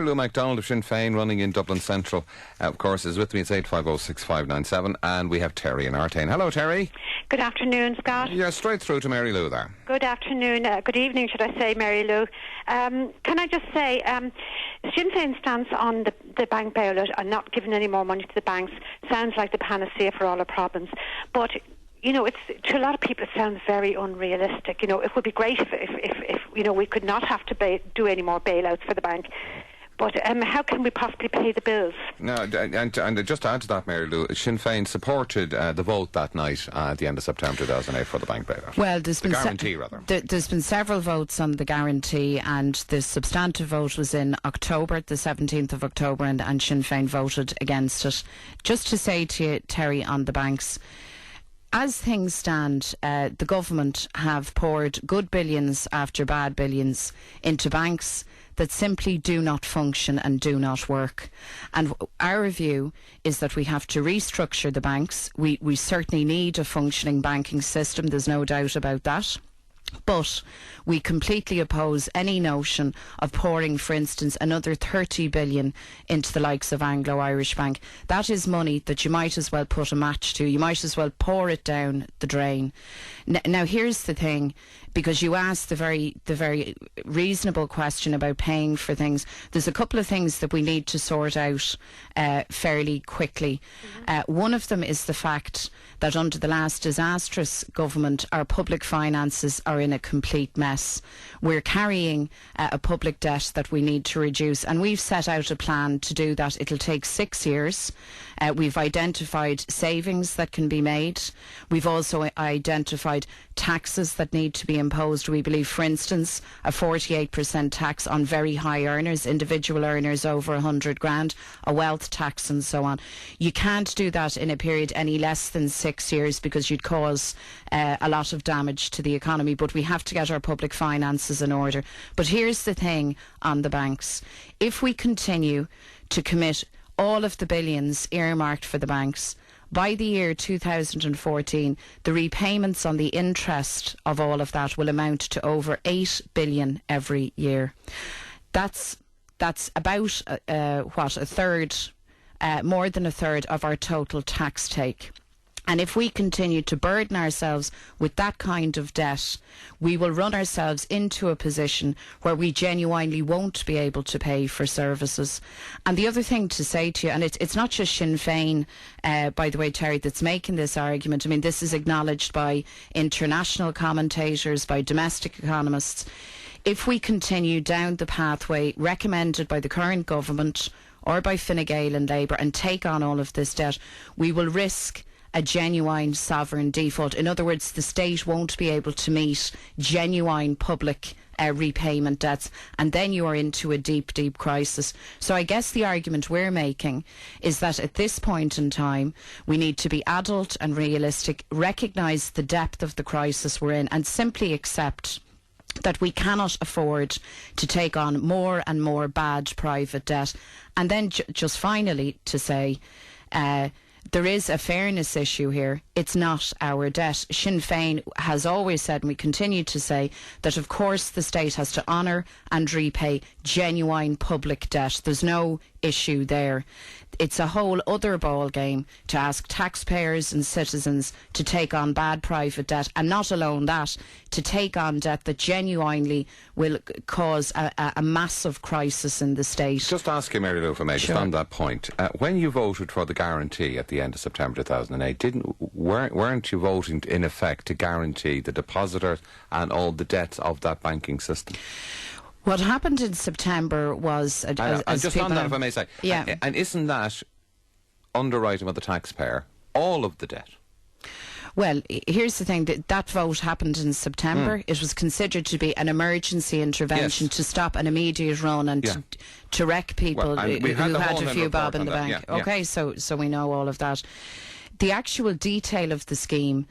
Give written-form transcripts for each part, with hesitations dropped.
Lou McDonald of Sinn Féin, running in Dublin-Central, of course, is with me. It's 8506597, and we have Terry in Artane. Hello, Terry. Good afternoon, Scott. Yeah, straight through to Mary Lou there. Good afternoon, good evening, should I say, Mary Lou. Can I just say, Sinn Féin's stance on the bank bailout and not giving any more money to the banks sounds like the panacea for all our problems. But you know, to a lot of people it sounds very unrealistic. You know, it would be great if you know, we could not have to do any more bailouts for the bank. But how can we possibly pay the bills? No, and just to add to that, Mary Lou, Sinn Féin supported the vote that night at the end of September 2008 for the bank bailout. Well, there's been guarantee, rather. There's been several votes on the guarantee, and the substantive vote was in October, the 17th of October, and Sinn Féin voted against it. Just to say to you, Terry, on the banks, as things stand, the government have poured good billions after bad billions into banks that simply do not function and do not work. And our view is that we have to restructure the banks. We certainly need a functioning banking system, there's no doubt about that. But we completely oppose any notion of pouring, for instance, another 30 billion into the likes of Anglo-Irish Bank. That is money that you might as well put a match to. You might as well pour it down the drain. Now, here's the thing, because you asked the very reasonable question about paying for things. There's a couple of things that we need to sort out fairly quickly. One of them is the fact that under the last disastrous government, our public finances are in a complete mess. We're carrying a public debt that we need to reduce, and we've set out a plan to do that. It'll take 6 years. We've identified savings that can be made. We've also identified taxes that need to be imposed. We believe, for instance, a 48% tax on very high earners, individual earners over 100 grand, a wealth tax and so on. You can't do that in a period any less than 6 years because you'd cause a lot of damage to the economy, but we have to get our public finances in order. But here's the thing on the banks. If we continue to commit all of the billions earmarked for the banks, by the year 2014, the repayments on the interest of all of that will amount to over 8 billion every year. That's about a third, more than a third of our total tax take. And if we continue to burden ourselves with that kind of debt, we will run ourselves into a position where we genuinely won't be able to pay for services. And the other thing to say to you, and it's not just Sinn Féin, by the way, Terry, that's making this argument. I mean, this is acknowledged by international commentators, by domestic economists. If we continue down the pathway recommended by the current government or by Fine Gael and Labour and take on all of this debt, we will risk a genuine sovereign default. In other words, the state won't be able to meet genuine public repayment debts, and then you are into a deep, deep crisis. So I guess the argument we're making is that at this point in time, we need to be adult and realistic, recognise the depth of the crisis we're in, and simply accept that we cannot afford to take on more and more bad private debt. And then just finally to say, there is a fairness issue here. It's not our debt. Sinn Féin has always said, and we continue to say, that of course the state has to honour and repay genuine public debt. There's no issue there. It's a whole other ball game to ask taxpayers and citizens to take on bad private debt, and not alone that, to take on debt that genuinely will cause a massive crisis in the state. Just ask you, Mary Lou, if I may, just on that point. When you voted for the guarantee at the end of September 2008, weren't you voting in effect to guarantee the depositors and all the debts of that banking system? What happened in September was... and just on that, if I may say, yeah. And isn't that underwriting of the taxpayer all of the debt? Well, here's the thing, that vote happened in September. It was considered to be an emergency intervention to stop an immediate run and to wreck people who had a few bob in the bank. Okay, so we know all of that. The actual detail of the scheme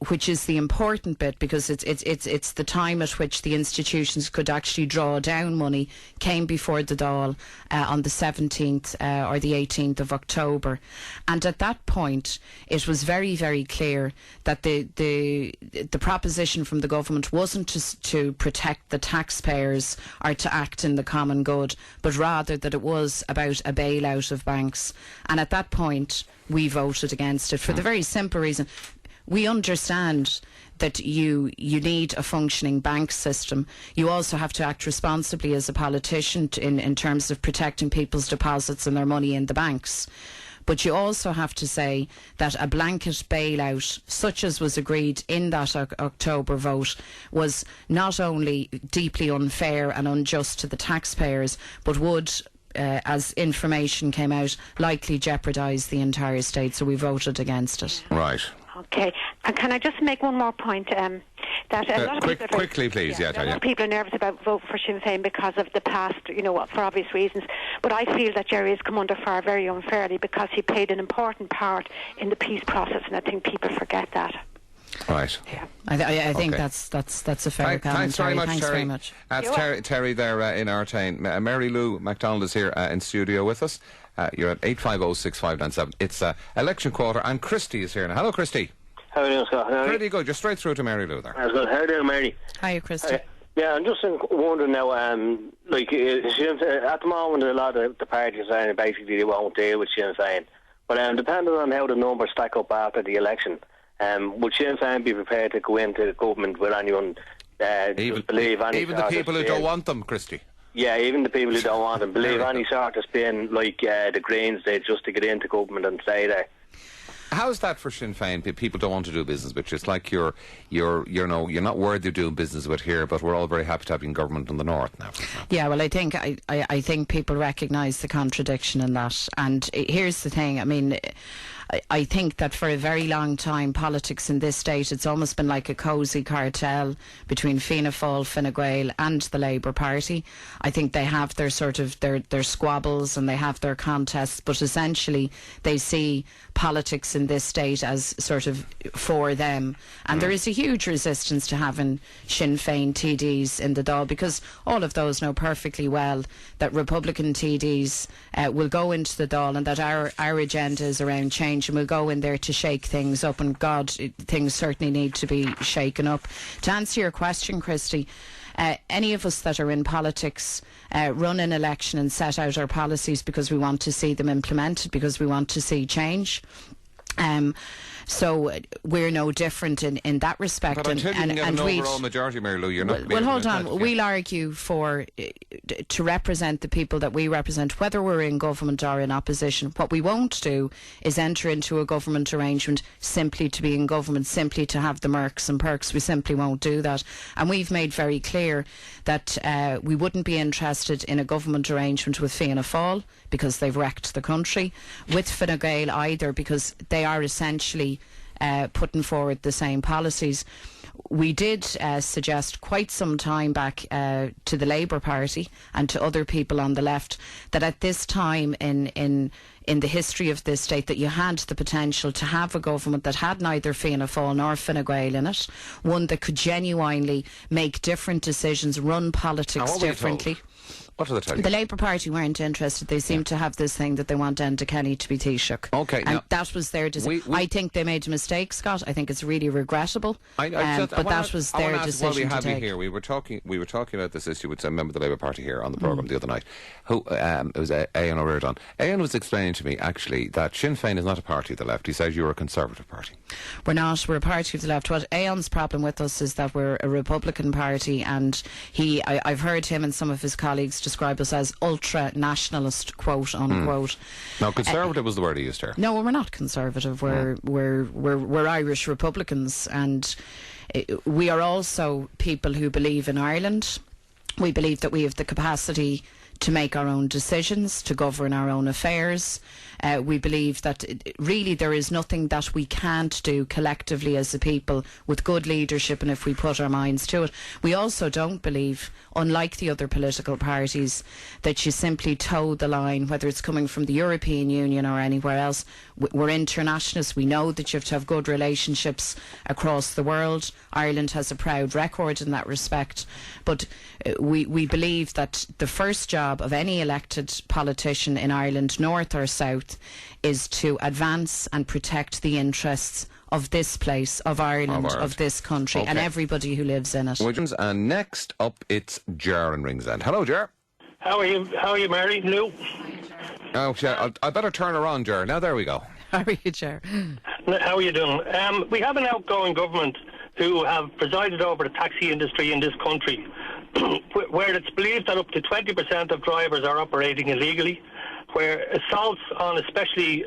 which is the important bit, because it's the time at which the institutions could actually draw down money, came before the Dáil on the 17th or the 18th of October. And at that point, it was very, very clear that the proposition from the government wasn't to protect the taxpayers or to act in the common good, but rather that it was about a bailout of banks. And at that point, we voted against it for the very simple reason we understand that you need a functioning bank system. You also have to act responsibly as a politician in terms of protecting people's deposits and their money in the banks. But you also have to say that a blanket bailout, such as was agreed in that October vote, was not only deeply unfair and unjust to the taxpayers, but would, as information came out, likely jeopardise the entire state. So we voted against it. Right. Okay. And can I just make one more point? That a lot of people quickly, please. Yeah, a lot of people are nervous about voting for Sinn Féin because of the past, for obvious reasons. But I feel that Jerry has come under fire very unfairly because he played an important part in the peace process, and I think people forget that. Right. Yeah. I think that's a fair comment. Thanks very much, Thanks Terry. very much. That's Terry there in Artane. Mary Lou McDonald is here in studio with us. You're at 850-6597. It's election quarter, and Christy is here now. Hello, Christy. How are you doing, Scott? Pretty good. Just straight through to Mary Lou there. That's good. How are you doing, Mary? Hiya, Christy. Yeah, I'm just wondering now, at the moment a lot of the parties are saying basically they won't deal with Sinn Féin. But depending on how the numbers stack up after the election, would Sinn Féin be prepared to go into the government with anyone believe any even the people who don't want them, Christy? Yeah, even the people who don't want them believe any sort of spin like the Greens did just to get into government and stay there. How's that for Sinn Féin? People don't want to do business with you. It's like you're not worthy of doing business with here, but we're all very happy to have you in government in the north now. Yeah, well, I think people recognise the contradiction in that. And here's the thing. I mean, I think that for a very long time, politics in this state, it's almost been like a cosy cartel between Fianna Fáil, Fine Gael and the Labour Party. I think they have their sort of their squabbles and they have their contests, but essentially they see politics in this state as sort of for them. And there is a huge resistance to having Sinn Féin TDs in the Dáil, because all of those know perfectly well that Republican TDs will go into the Dáil and that our agenda is around change, and we'll go in there to shake things up, and God, things certainly need to be shaken up. To answer your question, Christy, any of us that are in politics run an election and set out our policies because we want to see them implemented, because we want to see change. So we're no different in that respect. But until you can get an overall majority, Mary Lou, you're not... Well, hold on. We'll argue to represent the people that we represent, whether we're in government or in opposition. What we won't do is enter into a government arrangement simply to be in government, simply to have the mercs and perks. We simply won't do that. And we've made very clear that we wouldn't be interested in a government arrangement with Fianna Fáil, because they've wrecked the country, with Fine Gael either, because they are essentially putting forward the same policies. We did suggest quite some time back to the Labour Party and to other people on the left that at this time in the history of this state, that you had the potential to have a government that had neither Fianna Fáil nor Fine Gael in it, one that could genuinely make different decisions, run politics differently. What did they tell you? The Labour Party weren't interested. They seem to have this thing that they want Enda Kenny to be Taoiseach. Okay, and that was their decision. I think they made a mistake, Scott. I think it's really regregrettable. But that was their decision to take. We were talking about this issue with a member of the Labour Party here on the programme the other night. Who it was Éan O'Riordan. Éan was explaining to me actually that Sinn Féin is not a party of the left. He says you're a Conservative party. We're not. We're a party of the left. What Éan's problem with us is that we're a Republican party, and I've heard him and some of his colleagues describe us as ultra-nationalist, quote unquote. Now, Conservative was the word he used here. No, we're not Conservative. We're Irish Republicans, and we are also people who believe in Ireland. We believe that we have the capacity to make our own decisions, to govern our own affairs. We believe that really there is nothing that we can't do collectively as a people with good leadership and if we put our minds to it. We also don't believe, unlike the other political parties, that you simply toe the line, whether it's coming from the European Union or anywhere else. We're internationalists. We know that you have to have good relationships across the world. Ireland has a proud record in that respect. But we believe that the first job of any elected politician in Ireland, north or south, is to advance and protect the interests of this place, of Ireland, of this country, and everybody who lives in it. And next up, it's Ger in Ringsend. Hello, Ger. How are you, Mary? Lou? Oh, I better turn her on, Ger. Now, there we go. How are you, Ger? How are you doing? We have an outgoing government who have presided over the taxi industry in this country, where it's believed that up to 20% of drivers are operating illegally, where assaults on especially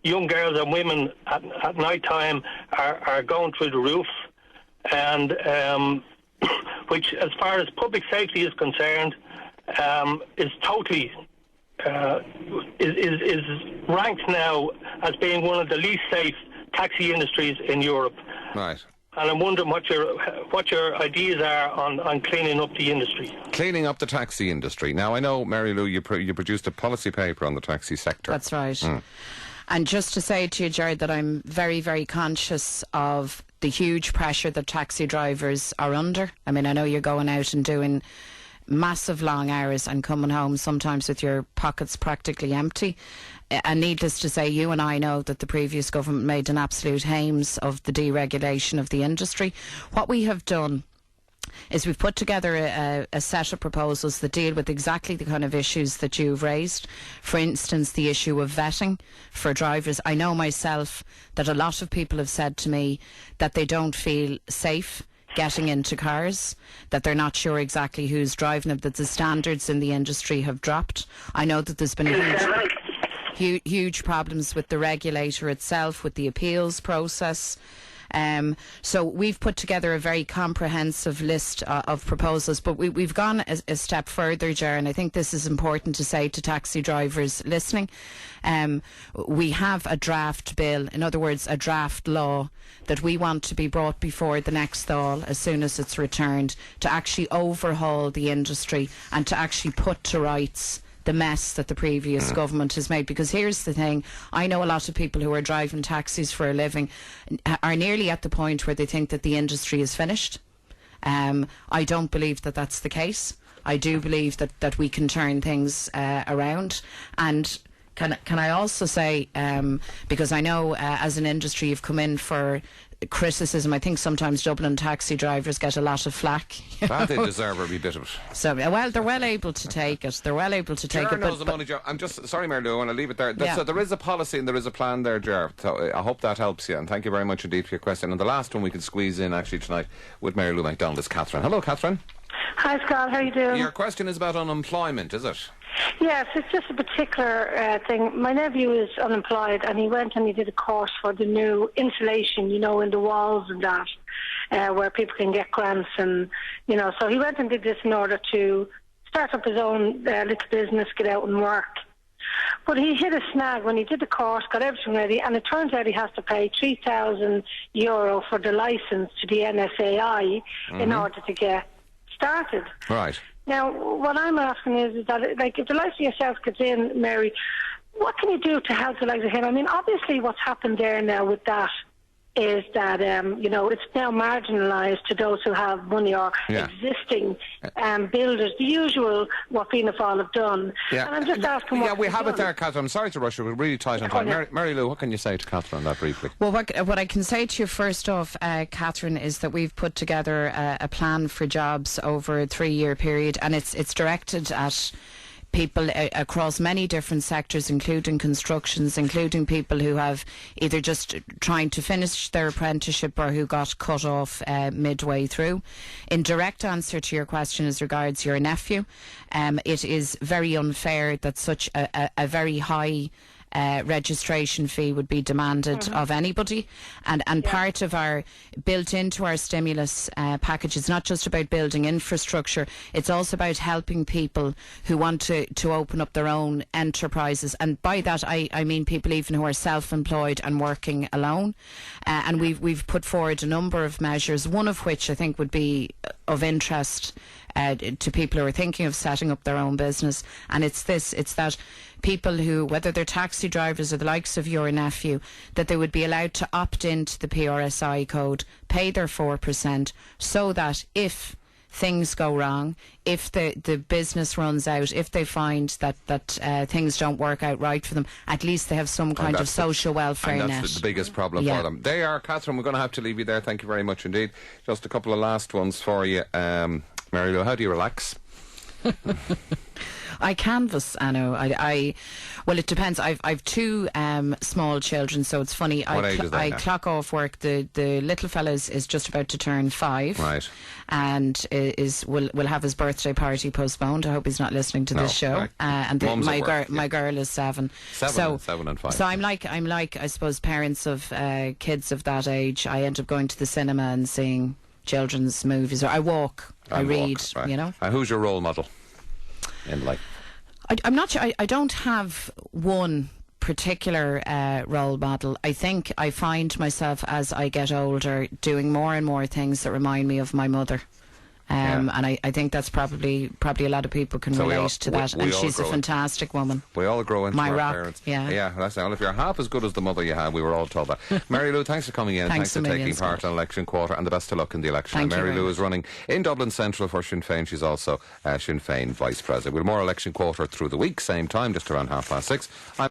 young girls and women at night time are going through the roof, and which, as far as public safety is concerned, is totally is ranked now as being one of the least safe taxi industries in Europe. Right. And I'm wondering what your ideas are on cleaning up the industry. Cleaning up the taxi industry. Now, I know, Mary Lou, you produced a policy paper on the taxi sector. That's right. And just to say to you, Jared, that I'm very, very conscious of the huge pressure that taxi drivers are under. I mean, I know you're going out and doing massive long hours and coming home sometimes with your pockets practically empty. And needless to say, you and I know that the previous government made an absolute hames of the deregulation of the industry. What we have done is we've put together a set of proposals that deal with exactly the kind of issues that you've raised. For instance, the issue of vetting for drivers. I know myself that a lot of people have said to me that they don't feel safe getting into cars, that they're not sure exactly who's driving them, that the standards in the industry have dropped. I know that there's been huge problems with the regulator itself, with the appeals process. So we've put together a very comprehensive list of proposals, but we've gone a step further, Ger, and I think this is important to say to taxi drivers listening. We have a draft bill, in other words, a draft law that we want to be brought before the next Dáil as soon as it's returned, to actually overhaul the industry and to actually put to rights the mess that the previous government has made. Because here's the thing, I know a lot of people who are driving taxis for a living are nearly at the point where they think that the industry is finished. I don't believe that that's the case. I do believe that we can turn things around. And can I also say, because I know as an industry you've come in for criticism. I think sometimes Dublin taxi drivers get a lot of flack. They deserve a wee bit of it. So, well, they're well able to take it. They're well able to take it. I'm just sorry, Mary Lou, I want to leave it there. Yeah. So there is a policy and there is a plan there, Ger. So I hope that helps you. And thank you very much indeed for your question. And the last one we can squeeze in actually tonight with Mary Lou McDonald is Catherine. Hello, Catherine. Hi, Scott. How are you doing? Your question is about unemployment, is it? Yes, it's just a particular thing. My nephew is unemployed, and he went and he did a course for the new insulation, in the walls and that, where people can get grants and, so he went and did this in order to start up his own little business, get out and work. But he hit a snag when he did the course, got everything ready, and it turns out he has to pay €3,000 for the licence to the NSAI in order to get started. Right. Now, what I'm asking is that, if the likes of yourself gets in, Mary, what can you do to help the likes of him? I mean, obviously what's happened there now with that is that, it's now marginalised to those who have money or existing builders, the usual what Fianna Fáil have done. Yeah. And I'm just asking what we have it there, Catherine. I'm sorry to rush you. We're really tight on time. Mary Lou, what can you say to Catherine on that briefly? Well, what I can say to you first off, Catherine, is that we've put together a plan for jobs over a 3-year period, and it's directed at people across many different sectors, including constructions, including people who have either just trying to finish their apprenticeship or who got cut off midway through. In direct answer to your question as regards your nephew, it is very unfair that such a very high registration fee would be demanded of anybody. And part of our, built into our stimulus package, it's not just about building infrastructure, it's also about helping people who want to open up their own enterprises. And by that I mean people even who are self-employed and working alone. And we've put forward a number of measures, one of which I think would be of interest to people who are thinking of setting up their own business. And it's that people who, whether they're taxi drivers or the likes of your nephew, that they would be allowed to opt into the PRSI code, pay their 4%, so that if things go wrong, if the business runs out, if they find that things don't work out right for them, at least they have some kind of social welfare net. That's the biggest problem for them. They are, Catherine, we're going to have to leave you there. Thank you very much indeed. Just a couple of last ones for you. Mary Lou, how do you relax? I canvass, I know. Well, it depends. I've two small children, so it's funny. What age is they now? Clock off work. The little fella is just about to turn 5. Right. And will have his birthday party postponed. I hope he's not listening to this show. Right. And my girl is 7. 7 and 5. So I'm like I suppose parents of kids of that age. I end up going to the cinema and seeing children's movies, or I walk, I read, right. you know. Who's your role model in life? I'm not sure. I don't have one particular role model. I think I find myself, as I get older, doing more and more things that remind me of my mother. And I think that's probably a lot of people can relate to that. And she's a fantastic woman. We all grow into our parents. Yeah, that's all. If you're half as good as the mother you had, we were all told that. Mary Lou, thanks for coming in. Thanks for taking part in election quarter, and the best of luck in the election. Mary Lou is running in Dublin-Central for Sinn Féin. She's also Sinn Féin Vice President. We'll more election quarter through the week, same time, just around 6:30.